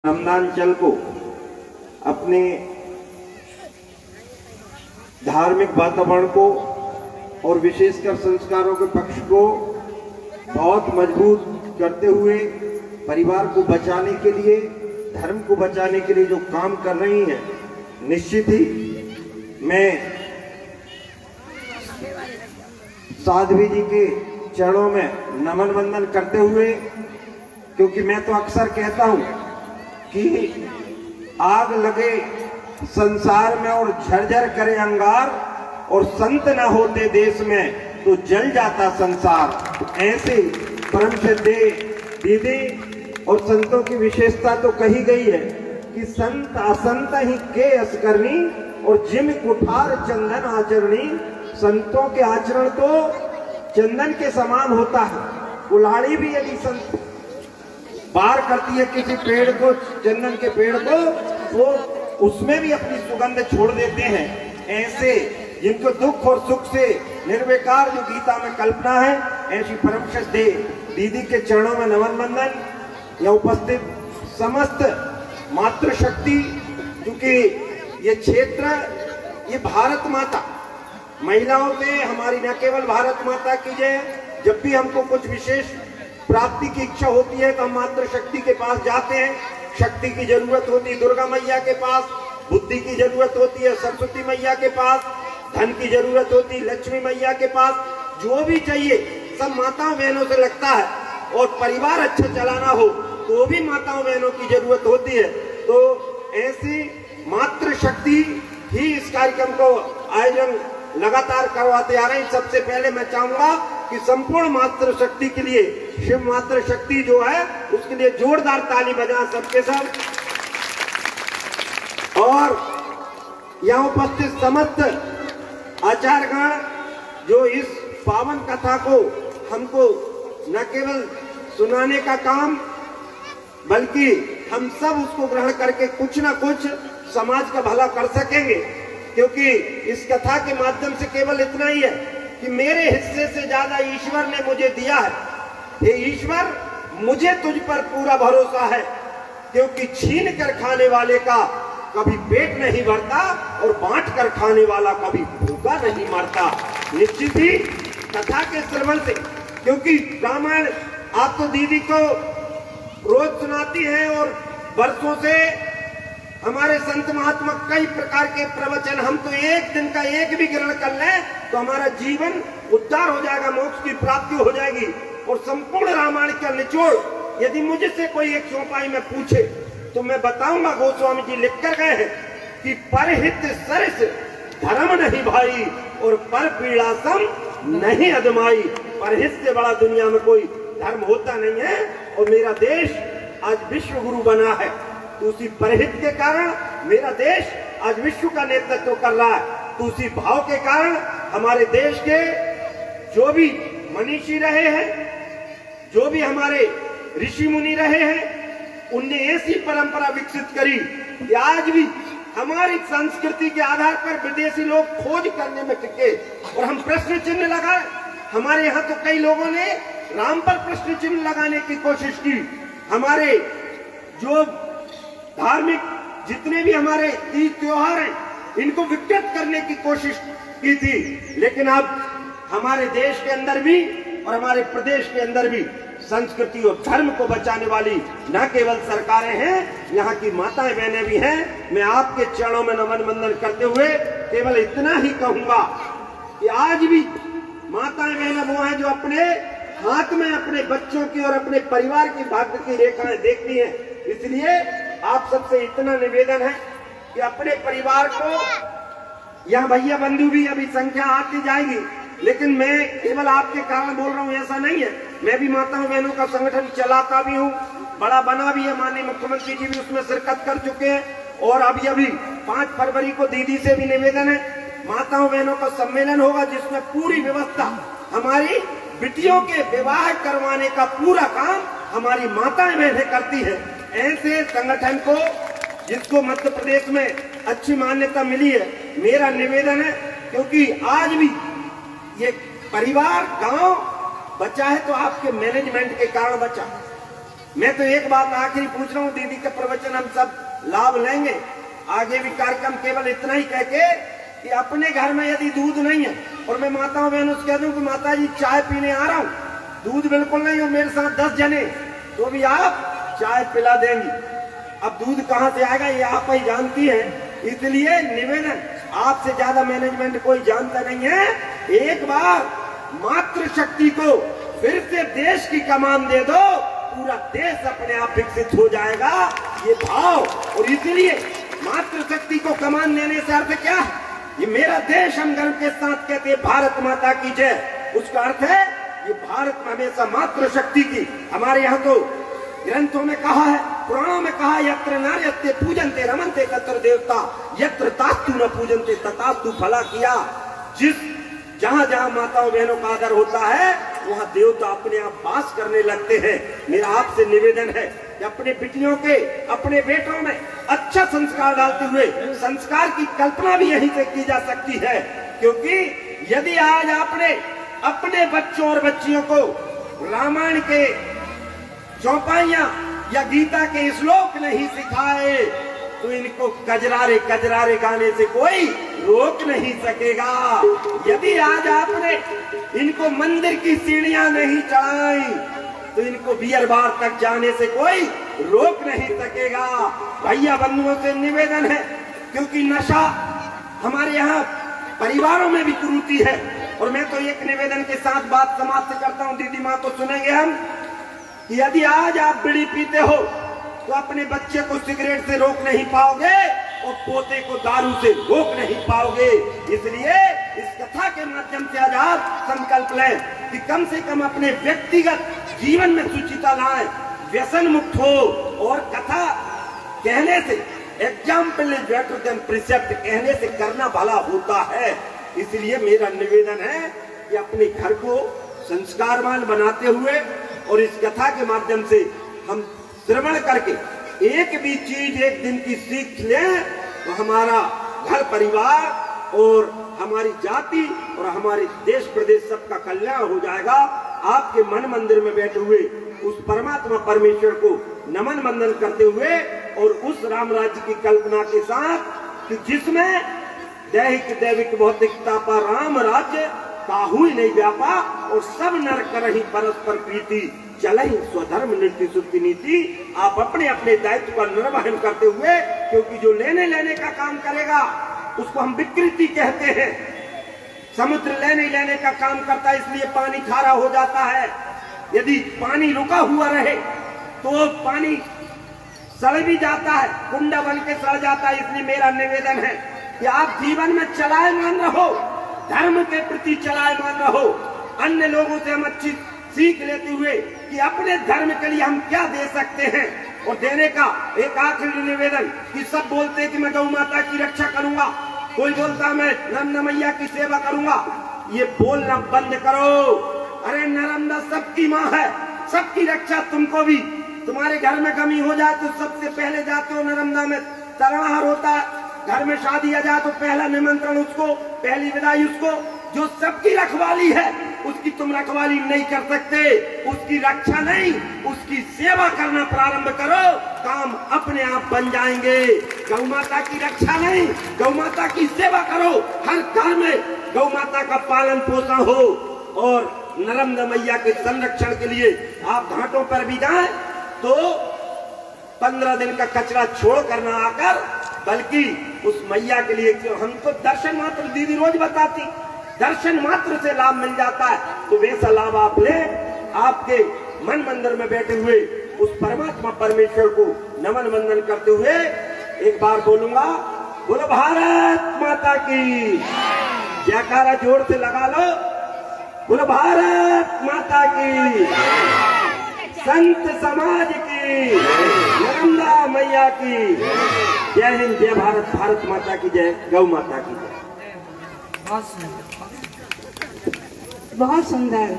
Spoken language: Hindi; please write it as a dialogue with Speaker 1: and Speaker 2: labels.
Speaker 1: रामदानचल को अपने धार्मिक वातावरण को और विशेषकर संस्कारों के पक्ष को बहुत मजबूत करते हुए परिवार को बचाने के लिए, धर्म को बचाने के लिए जो काम कर रही हैं, निश्चित ही मैं साध्वी जी के चरणों में नमन वंदन करते हुए, क्योंकि मैं तो अक्सर कहता हूं कि आग लगे संसार में और झरझर करे अंगार, और संत न होते देश में तो जल जाता संसार। ऐसे परम श्रद्धेय दीदी और संतों की विशेषता तो कही गई है कि संत असंत ही के अस करनी और जिम कुठार चंदन आचरणी। संतों के आचरण तो चंदन के समान होता है। कुल्हाड़ी भी यदि संत पार करती है किसी पेड़ को, चंदन के पेड़ को, वो उसमें भी अपनी सुगंध छोड़ देते हैं। ऐसे जिनको दुख और सुख से निर्विकार जो गीता में कल्पना है, ऐसी परम श्रद्धेय दीदी के चरणों में नमन वंदन। यह उपस्थित समस्त मातृशक्ति, क्योंकि ये क्षेत्र, ये भारत माता महिलाओं से हमारी न केवल भारत माता की जय, जब भी हमको कुछ विशेष प्राप्ति की इच्छा होती है तो हम मातृशक्ति के पास जाते हैं। शक्ति की जरूरत होती है दुर्गा मैया के पास, बुद्धि की जरूरत होती है सरस्वती मैया के पास, धन की जरूरत होती है लक्ष्मी मैया के पास। जो भी चाहिए सब माताओं बहनों से लगता है, और परिवार अच्छा चलाना हो तो भी माताओं बहनों की जरूरत होती है। तो ऐसी मातृशक्ति ही इस कार्यक्रम को आयोजन लगातार करवाते आ रहे हैं। सबसे पहले मैं चाहूंगा कि संपूर्ण मातृशक्ति के लिए, शिव मातृशक्ति जो है उसके लिए जोरदार ताली बजाएं सबके सब। और यहाँ उपस्थित समस्त आचार्यगण जो इस पावन कथा को हमको न केवल सुनाने का काम, बल्कि हम सब उसको ग्रहण करके कुछ ना कुछ समाज का भला कर सकेंगे। क्योंकि इस कथा के माध्यम से केवल इतना ही है कि मेरे हिस्से से ज्यादा ईश्वर ने मुझे दिया है। हे ईश्वर, मुझे तुझ पर पूरा भरोसा है, क्योंकि छीन कर खाने वाले का कभी पेट नहीं भरता और बांट कर खाने वाला कभी भूखा नहीं मरता। निश्चित ही कथा के श्रवण से, क्योंकि रामायण आप तो दीदी को रोज सुनाती हैं, और वर्षों से हमारे संत महात्मा कई प्रकार के प्रवचन, हम तो एक दिन का एक भी ग्रहण कर लें तो हमारा जीवन उद्धार हो जाएगा, मोक्ष की प्राप्ति हो जाएगी। और संपूर्ण रामायण का निचोड़ यदि मुझसे कोई एक चौपाई में पूछे तो मैं बताऊंगा, गोस्वामी जी लिख कर गए हैं कि परहित सरस धर्म नहीं भाई और पर पीड़ा सम नहीं अदमाई। परहित से बड़ा दुनिया में कोई धर्म होता नहीं है। और मेरा देश आज विश्व गुरु बना है, तो उसी परहित के कारण मेरा देश आज विश्व का नेतृत्व कर रहा है। तो उसी भाव के कारण हमारे देश के जो भी मनीषी रहे हैं, जो भी हमारे ऋषि मुनि रहे हैं, उनने ऐसी परंपरा विकसित करी कि आज भी हमारी संस्कृति के आधार पर विदेशी लोग खोज करने में टिके और हम प्रश्न चिन्ह लगाए। हमारे यहाँ तो कई लोगों ने राम पर प्रश्न चिन्ह लगाने की कोशिश की। हमारे जो धार्मिक जितने भी हमारे तीज त्योहार हैं, इनको विकृत करने की कोशिश की थी। लेकिन अब हमारे देश के अंदर भी और हमारे प्रदेश के अंदर भी संस्कृति और धर्म को बचाने वाली न केवल सरकारें हैं, यहाँ की माताएं बहनें भी हैं। मैं आपके चरणों में नमन वंदन करते हुए केवल इतना ही कहूंगा कि आज भी माताएं बहनें वो हैं जो अपने हाथ में अपने बच्चों की और अपने परिवार की भाग्य की रेखाएं देखती हैं। इसलिए आप सबसे इतना निवेदन है कि अपने परिवार को, यहाँ भैया बंधु भी अभी संख्या आती जाएगी, लेकिन मैं केवल आपके कारण बोल रहा हूँ ऐसा नहीं है। मैं भी माताओं बहनों का संगठन चलाता भी हूँ, बड़ा बना भी है, माननीय मुख्यमंत्री जी भी उसमें शिरकत कर चुके हैं। और अभी 5 फरवरी को दीदी से भी निवेदन है, माताओं बहनों का सम्मेलन होगा जिसमें पूरी व्यवस्था, हमारी बिटियों के विवाह करवाने का पूरा काम हमारी माताएं बहनें करती है। ऐसे संगठन को जिसको मध्य प्रदेश में अच्छी मान्यता मिली है, मेरा निवेदन है, क्योंकि आज भी ये परिवार गांव बचा है तो आपके मैनेजमेंट के कारण बचा। मैं तो एक बात आखिरी पूछ रहा हूँ, दीदी का प्रवचन हम सब लाभ लेंगे, आगे भी कार्यक्रम केवल इतना ही कह के कि अपने घर में यदि दूध नहीं है और मैं माताओं बहनों से कह दूं कि माता जी चाय पीने आ रहा हूँ, दूध बिल्कुल नहीं हो, मेरे साथ 10 जने, तो भी आप चाय पिला देंगी। अब दूध कहाँ से आएगा ये आप ही जानती है, इसलिए निवेदन, आपसे ज्यादा मैनेजमेंट कोई जानता नहीं है, एक बार मातृशक्ति को फिर से देश की कमान दे दो, पूरा देश अपने आप विकसित हो जाएगा, ये भाव। और इसलिए मातृशक्ति को कमान देने से अर्थ क्या है, ये मेरा देश हम गर्व के साथ कहते हैं भारत माता की जय, उसका अर्थ है ये भारत में हमेशा मातृशक्ति की, हमारे यहाँ तो ग्रंथों में कहा है, पुराणों में कहा, यत्र नार्यस्ते पूजन्ते रमन्ते तत्र देवता यत्र तास्तु न पूजन्ते तथास्तु फला किया। जिस जहाँ जहाँ माताओं बहनों का आदर होता है वहाँ देवता अपने आप वास करने लगते हैं। मेरा आपसे निवेदन है कि अपने बेटियों के, अपने बेटों में अच्छा संस्कार डालते हुए संस्कार की कल्पना भी यहीं से की जा सकती है, क्योंकि यदि आज आपने अपने बच्चों और बच्चियों को रामायण के चौपाइयां या गीता के श्लोक नहीं सिखाए तो इनको कजरारे कजरारे गाने से कोई रोक नहीं सकेगा। यदि आज आपने इनको मंदिर की सीढ़ियां नहीं चढ़ाई तो इनको बियर बार तक जाने से कोई रोक नहीं सकेगा। भैया बंधुओं से निवेदन है, क्योंकि नशा हमारे यहाँ परिवारों में भी कुरीति है। और मैं तो एक निवेदन के साथ बात समाप्त करता हूँ, दीदी माँ तो सुनेंगे हम, कि यदि आज आप बीड़ी पीते हो तो अपने बच्चे को सिगरेट से रोक नहीं पाओगे और पोते को दारू से रोक नहीं पाओगे। इसलिए इस कथा के माध्यम से आज आप संकल्प लें कि कम से कम अपने व्यक्तिगत जीवन में सुचिता लाएं, व्यसन मुक्त हो। और कथा कहने से, example is better than precept, कहने से करना भला होता है। इसलिए मेरा निवेदन है कि अपने घर को संस्कारवान बनाते हुए और इस कथा के माध्यम से हम श्रवण करके एक भी चीज एक दिन की सीख लें तो हमारा घर परिवार और हमारी जाति और हमारे देश प्रदेश सबका कल्याण हो जाएगा। आपके मन मंदिर में बैठे हुए उस परमात्मा परमेश्वर को नमन वंदन करते हुए और उस राम राज्य की कल्पना के साथ कि जिसमें दैहिक दैविक भौतिकता पर राम राज्य काहू ही नहीं व्यापा और सब नर करहि परस्पर प्रीति चलहि स्वधर्म नीति सुखी नीति। आप अपने अपने दायित्व का निर्वहन करते हुए, क्योंकि जो लेने लेने का काम करेगा उसको हम विकृति कहते हैं। समुद्र लेने लेने का काम करता है, इसलिए पानी खारा हो जाता है। यदि पानी रुका हुआ रहे तो पानी सड़ भी जाता है, कुंडा बन के सड़ जाता है। इसलिए मेरा निवेदन है कि आप जीवन में चलायमान रहो, धर्म के प्रति चलायमान रहो, अन्य लोगों से हम अच्छी सीख लेते हुए कि अपने धर्म के लिए हम क्या दे सकते हैं। और देने का एक आखिरी निवेदन कि सब बोलते हैं कि मैं गौ माता की रक्षा करूंगा, कोई बोलता मैं नर्मदा मैया की सेवा करूंगा। ये बोलना बंद करो। अरे नर्मदा सबकी माँ है, सबकी रक्षा तुमको भी, तुम्हारे घर में कमी हो जाए तो सबसे पहले जाते हो नर्मदा में, तरणाहार होता है, घर में शादी आ जाए तो पहला निमंत्रण उसको, पहली विदाई उसको। जो सबकी रखवाली है उसकी तुम रखवाली नहीं कर सकते, उसकी रक्षा नहीं, उसकी सेवा करना प्रारंभ करो, काम अपने आप बन जाएंगे। गौ माता की रक्षा नहीं, गौ माता की सेवा करो, हर घर में गौ माता का पालन पोषण हो। और नर्मदा मैया के संरक्षण के लिए आप घाटों पर भी जाएं तो 15 दिन का कचरा छोड़ कर ना आकर, बल्कि उस मैया के लिए, हमको दर्शन मात्र दीदी रोज बताती, दर्शन मात्र से लाभ मिल जाता है। तो वैसा लाभ आप ले, आपके मन मंदिर में बैठे हुए उस परमात्मा परमेश्वर को नमन वंदन करते हुए एक बार बोलूंगा, बोलो भारत माता की जयकारा जोर से लगा लो, बोलो भारत माता की, संत समाज की, नर्मदा मैया की जय हिंद, जय भारत, भारत माता की जय, गौ माता की जय।
Speaker 2: बहुत सुंदर।